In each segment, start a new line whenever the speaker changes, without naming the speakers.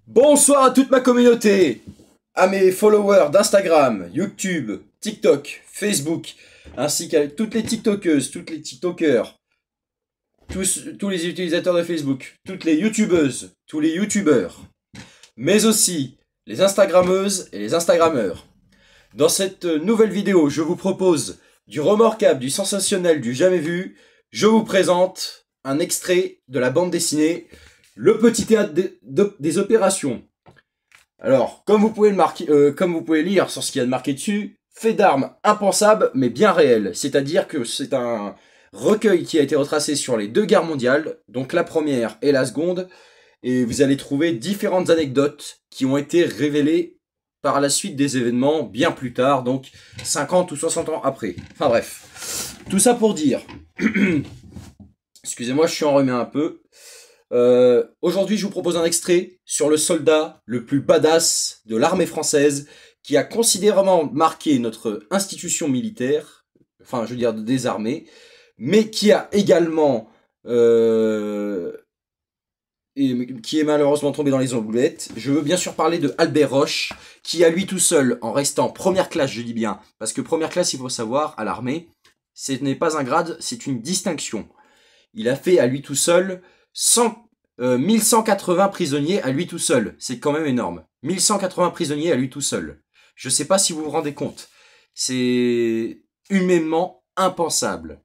Bonsoir à toute ma communauté, à mes followers d'Instagram, YouTube, TikTok, Facebook, ainsi qu'à toutes les TikTokeuses, toutes les TikTokers, tous les utilisateurs de Facebook, toutes les YouTubeuses, tous les YouTubeurs, mais aussi les Instagrammeuses et les Instagrammeurs. Dans cette nouvelle vidéo, je vous propose du remarquable, du sensationnel, du jamais vu. Je vous présente un extrait de la bande dessinée Le Petit Théâtre des Opérations. Alors, comme vous pouvez lire sur ce qu'il y a de marqué dessus, fait d'armes impensable mais bien réel. C'est-à-dire que c'est un recueil qui a été retracé sur les deux guerres mondiales, donc la première et la seconde, et vous allez trouver différentes anecdotes qui ont été révélées par la suite des événements bien plus tard, donc 50 ou 60 ans après. Enfin bref, tout ça pour dire, excusez-moi, je suis enrhumé un peu. Aujourd'hui, je vous propose un extrait sur le soldat le plus badass de l'armée française qui a considérablement marqué notre institution militaire, enfin, je veux dire des armées, mais qui a également qui est malheureusement tombé dans les oubliettes. Je veux bien sûr parler de Albert Roche, qui à lui tout seul, en restant première classe, je dis bien, parce que première classe, il faut savoir, à l'armée, ce n'est pas un grade, c'est une distinction. Il a fait à lui tout seul 1180 prisonniers à lui tout seul. C'est quand même énorme. 1180 prisonniers à lui tout seul. Je sais pas si vous vous rendez compte. C'est humainement impensable.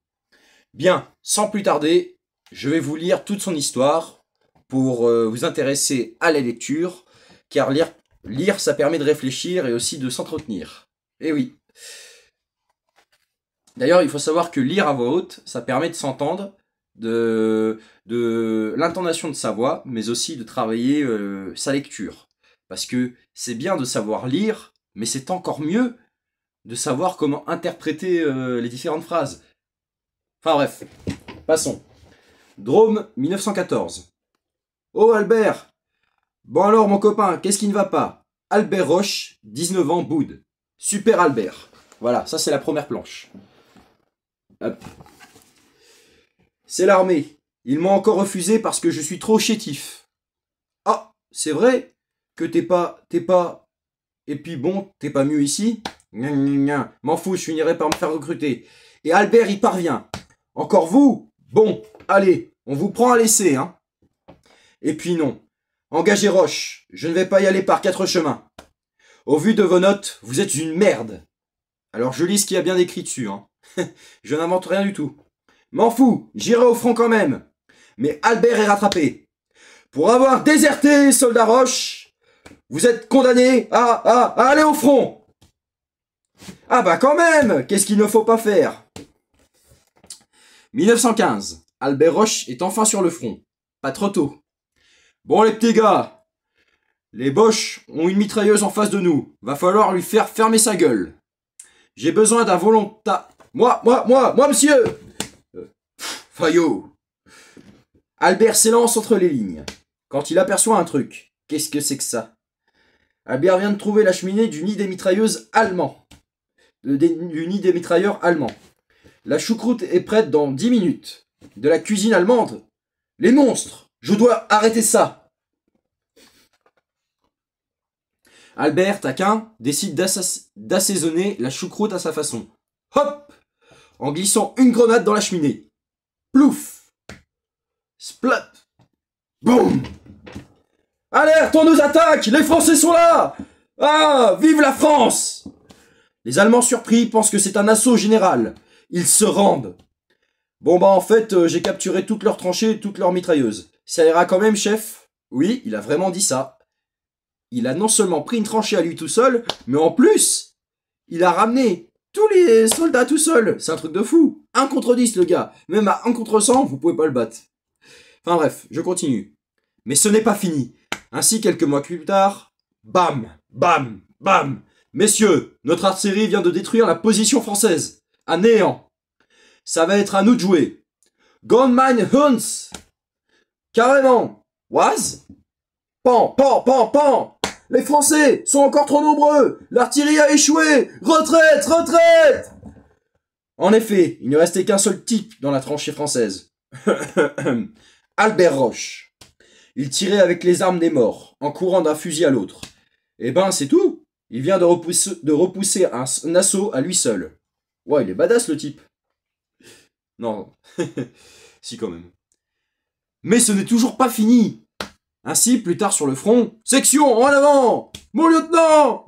Bien, sans plus tarder, je vais vous lire toute son histoire pour vous intéresser à la lecture, car lire ça permet de réfléchir et aussi de s'entretenir. Eh oui. D'ailleurs, il faut savoir que lire à voix haute, ça permet de s'entendre, de l'intonation de sa voix, mais aussi de travailler sa lecture. Parce que c'est bien de savoir lire, mais c'est encore mieux de savoir comment interpréter les différentes phrases. Enfin bref, passons. Drôme 1914. Oh Albert! Bon alors mon copain, qu'est-ce qui ne va pas? Albert Roche, 19 ans, boude. Super Albert. Voilà, ça c'est la première planche. Hop. C'est l'armée. Ils m'ont encore refusé parce que je suis trop chétif. Ah, c'est vrai que t'es pas... Et puis bon, t'es pas mieux ici? M'en fous, je finirai par me faire recruter. Et Albert y parvient. Encore vous? Bon, allez, on vous prend à l'essai, hein. Et puis non. Engagez Roche, je ne vais pas y aller par 4 chemins. Au vu de vos notes, vous êtes une merde. Alors je lis ce qu'il y a bien écrit dessus, hein. Je n'invente rien du tout. M'en fous, j'irai au front quand même. Mais Albert est rattrapé. Pour avoir déserté, soldat Roche, vous êtes condamné à aller au front. Ah bah quand même, qu'est-ce qu'il ne faut pas faire? 1915, Albert Roche est enfin sur le front. Pas trop tôt. Bon les petits gars, les Boches ont une mitrailleuse en face de nous. Va falloir lui faire fermer sa gueule. J'ai besoin d'un volontaire. Moi, monsieur Fayot. Albert s'élance entre les lignes. Quand il aperçoit un truc, qu'est-ce que c'est que ça? Albert vient de trouver la cheminée du nid des mitrailleuses allemands. Du nid des mitrailleurs allemands. La choucroute est prête dans 10 minutes. De la cuisine allemande. Les monstres! Je dois arrêter ça! Albert, taquin, décide d'assaisonner la choucroute à sa façon. Hop! En glissant une grenade dans la cheminée. Plouf! Splat! Boum! Alerte, on nous attaque! Les Français sont là! Ah! Vive la France! Les Allemands surpris pensent que c'est un assaut général. Ils se rendent. Bon bah en fait, j'ai capturé toutes leurs tranchées et toutes leurs mitrailleuses. Ça ira quand même, chef? Oui, il a vraiment dit ça. Il a non seulement pris une tranchée à lui tout seul, mais en plus, il a ramené tous les soldats tout seul. C'est un truc de fou. 1 contre 10, le gars. Même à 1 contre 100, vous pouvez pas le battre. Enfin bref, je continue. Mais ce n'est pas fini. Ainsi, quelques mois plus tard, bam, bam, bam. Messieurs, notre artillerie vient de détruire la position française. À néant. Ça va être à nous de jouer. Gone mine Hunts. Carrément. Was? Pan, pan, pan, pan. Les Français sont encore trop nombreux. L'artillerie a échoué. Retraite, retraite. En effet, il ne restait qu'un seul type dans la tranchée française. Albert Roche. Il tirait avec les armes des morts, en courant d'un fusil à l'autre. Eh ben, c'est tout. Il vient de repousser un assaut à lui seul. Ouais, il est badass le type. Non. Si, quand même. Mais ce n'est toujours pas fini. Ainsi, plus tard sur le front, section, en avant! Mon lieutenant!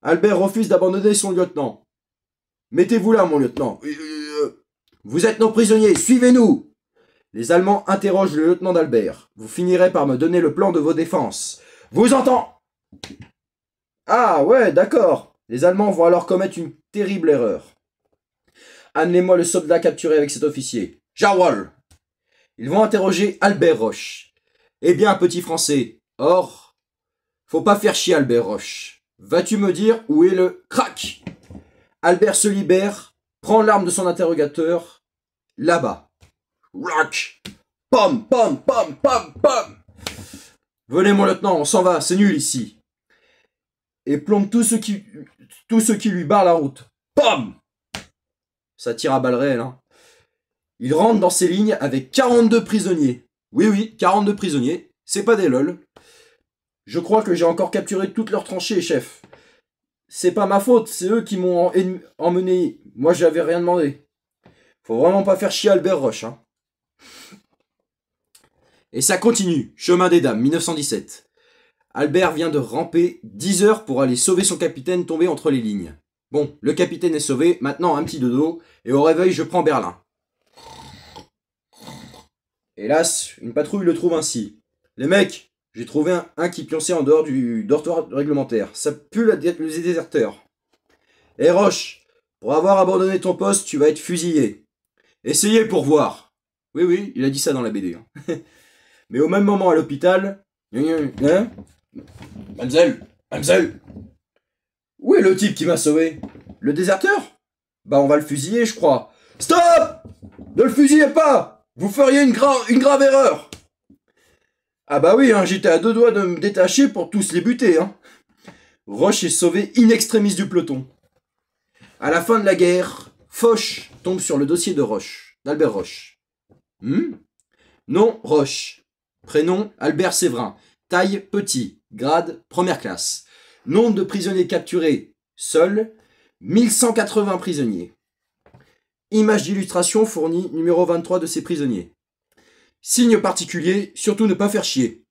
Albert refuse d'abandonner son lieutenant. Mettez-vous là, mon lieutenant. Vous êtes nos prisonniers, suivez-nous! Les Allemands interrogent le lieutenant d'Albert. Vous finirez par me donner le plan de vos défenses. Vous entend? Ah ouais, d'accord. Les Allemands vont alors commettre une terrible erreur. Amenez-moi le soldat capturé avec cet officier. Jarwal! Ils vont interroger Albert Roche. Eh bien, petit français, or, faut pas faire chier Albert Roche. Vas-tu me dire où est le crack? Albert se libère, prend l'arme de son interrogateur, là-bas. Rack! Pom, pom, pom, pom, pom! Venez, mon lieutenant, on s'en va, c'est nul ici. Et plombe tout ce qui lui barre la route. Pom! Ça tire à balles réelles, hein. Il rentre dans ses lignes avec 42 prisonniers. Oui, 42 prisonniers. C'est pas des lol. Je crois que j'ai encore capturé toutes leurs tranchées, chef. C'est pas ma faute, c'est eux qui m'ont emmené. Moi, j'avais rien demandé. Faut vraiment pas faire chier Albert Roche, hein. Et ça continue. Chemin des Dames, 1917. Albert vient de ramper 10 heures pour aller sauver son capitaine tombé entre les lignes. Bon, le capitaine est sauvé, maintenant un petit dodo, et au réveil, je prends Berlin. Hélas, une patrouille le trouve ainsi. Les mecs, j'ai trouvé un qui pionçait en dehors du dortoir réglementaire. Ça pue le déserteur. Eh Roche, pour avoir abandonné ton poste, tu vas être fusillé. Essayez pour voir. Oui, il a dit ça dans la BD. Hein. Mais au même moment à l'hôpital... Hein? Mademoiselle, où est le type qui m'a sauvé? Le déserteur? Bah on va le fusiller, je crois. Stop! Ne le fusillez pas! Vous feriez une grave erreur. Ah bah oui, hein, j'étais à 2 doigts de me détacher pour tous les buter. Hein. Roche est sauvé in extremis du peloton. À la fin de la guerre, Foch tombe sur le dossier d'Albert Roche. Nom, Roche. Prénom, Albert Séverin. Taille, petit. Grade, première classe. Nombre de prisonniers capturés, seul, 1180 prisonniers. Image d'illustration fournie numéro 23 de ces prisonniers. Signe particulier, surtout ne pas faire chier.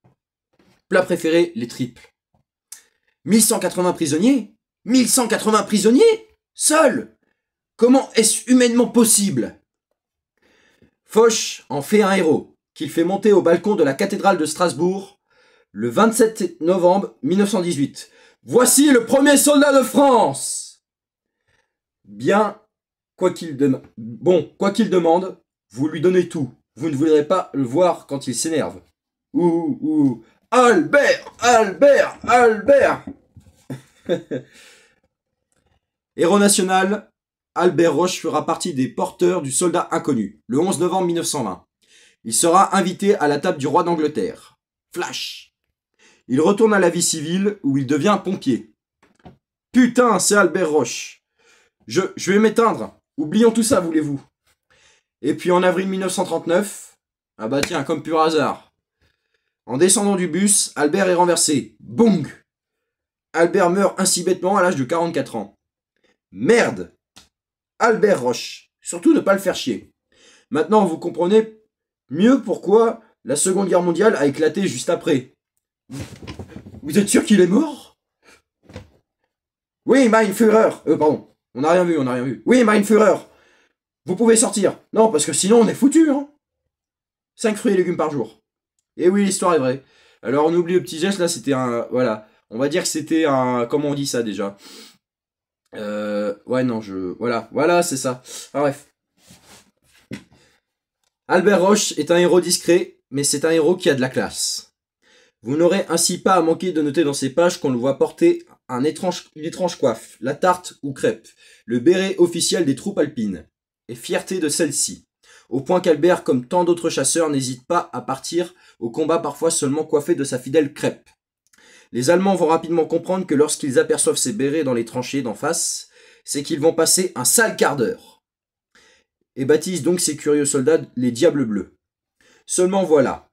Plat préféré, les tripes. 1180 prisonniers? 1180 prisonniers? Seuls? Comment est-ce humainement possible? Foch en fait un héros, qu'il fait monter au balcon de la cathédrale de Strasbourg le 27 novembre 1918. Voici le premier soldat de France! Bien, quoi qu'il demande, vous lui donnez tout. Vous ne voudrez pas le voir quand il s'énerve. Ouh. Albert! Héros national, Albert Roche fera partie des porteurs du soldat inconnu, le 11 novembre 1920. Il sera invité à la table du roi d'Angleterre. Flash! Il retourne à la vie civile où il devient pompier. Putain, c'est Albert Roche. Je vais m'éteindre. Oublions tout ça, voulez-vous. Et puis en avril 1939, ah bah tiens, comme pur hasard. En descendant du bus, Albert est renversé. Bong! Albert meurt ainsi bêtement à l'âge de 44 ans. Merde! Albert Roche. Surtout ne pas le faire chier. Maintenant, vous comprenez mieux pourquoi la Seconde Guerre mondiale a éclaté juste après. Vous êtes sûr qu'il est mort? Oui, mein Führer. Pardon. On n'a rien vu. Oui, mein Führer. Vous pouvez sortir. Non, parce que sinon on est foutu, hein. 5 fruits et légumes par jour. Et oui, l'histoire est vraie. Alors on oublie le petit geste, là c'était un... Voilà. On va dire que c'était un... Comment on dit ça déjà? Ouais, non, Voilà, c'est ça. Ah, bref. Albert Roche est un héros discret, mais c'est un héros qui a de la classe. Vous n'aurez ainsi pas à manquer de noter dans ces pages qu'on le voit porter une étrange coiffe, la tarte ou crêpe, le béret officiel des troupes alpines, et fierté de celle-ci, au point qu'Albert, comme tant d'autres chasseurs, n'hésite pas à partir au combat parfois seulement coiffé de sa fidèle crêpe. Les Allemands vont rapidement comprendre que lorsqu'ils aperçoivent ces bérets dans les tranchées d'en face, c'est qu'ils vont passer un sale quart d'heure. Et baptisent donc ces curieux soldats les Diables Bleus. Seulement voilà,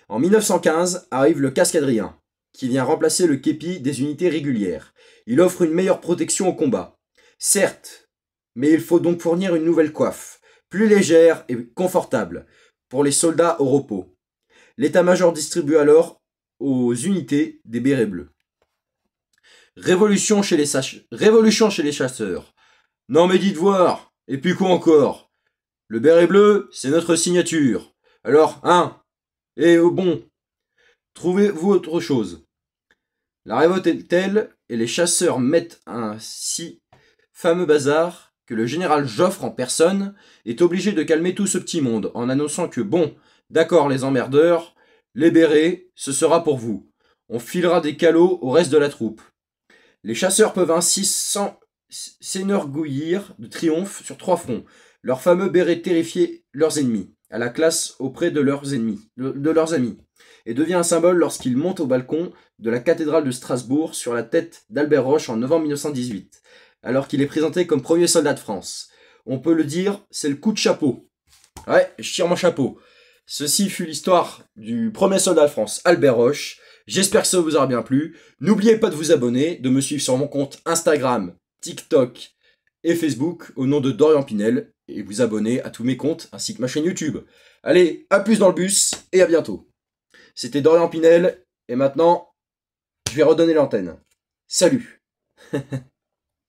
En 1915 arrive le cascadrien, qui vient remplacer le képi des unités régulières. Il offre une meilleure protection au combat. Certes, mais il faut donc fournir une nouvelle coiffe, plus légère et confortable, pour les soldats au repos. L'état-major distribue alors aux unités des bérets bleus. Révolution chez les chasseurs. Non mais dites voir. Et puis quoi encore? Le béret bleu, c'est notre signature. Alors, hein? Et au bon, trouvez-vous autre chose. La révolte est telle, et les chasseurs mettent un si fameux bazar, que le général Joffre en personne est obligé de calmer tout ce petit monde, en annonçant que bon, d'accord les emmerdeurs, les bérets, ce sera pour vous. On filera des calots au reste de la troupe. Les chasseurs peuvent ainsi s'énorgueillir de triomphe sur 3 fronts. Leurs fameux bérets terrifier leurs ennemis, à la classe auprès de leurs ennemis, de leurs amis, et devient un symbole lorsqu'ils montent au balcon de la cathédrale de Strasbourg sur la tête d'Albert Roche en novembre 1918, alors qu'il est présenté comme premier soldat de France. On peut le dire, c'est le coup de chapeau. Ouais, je tire mon chapeau. Ceci fut l'histoire du premier soldat de France, Albert Roche. J'espère que ça vous aura bien plu. N'oubliez pas de vous abonner, de me suivre sur mon compte Instagram, TikTok et Facebook au nom de Dorian Pinel et vous abonner à tous mes comptes ainsi que ma chaîne YouTube. Allez, à plus dans le bus et à bientôt. C'était Dorian Pinel et maintenant, je vais redonner l'antenne. Salut.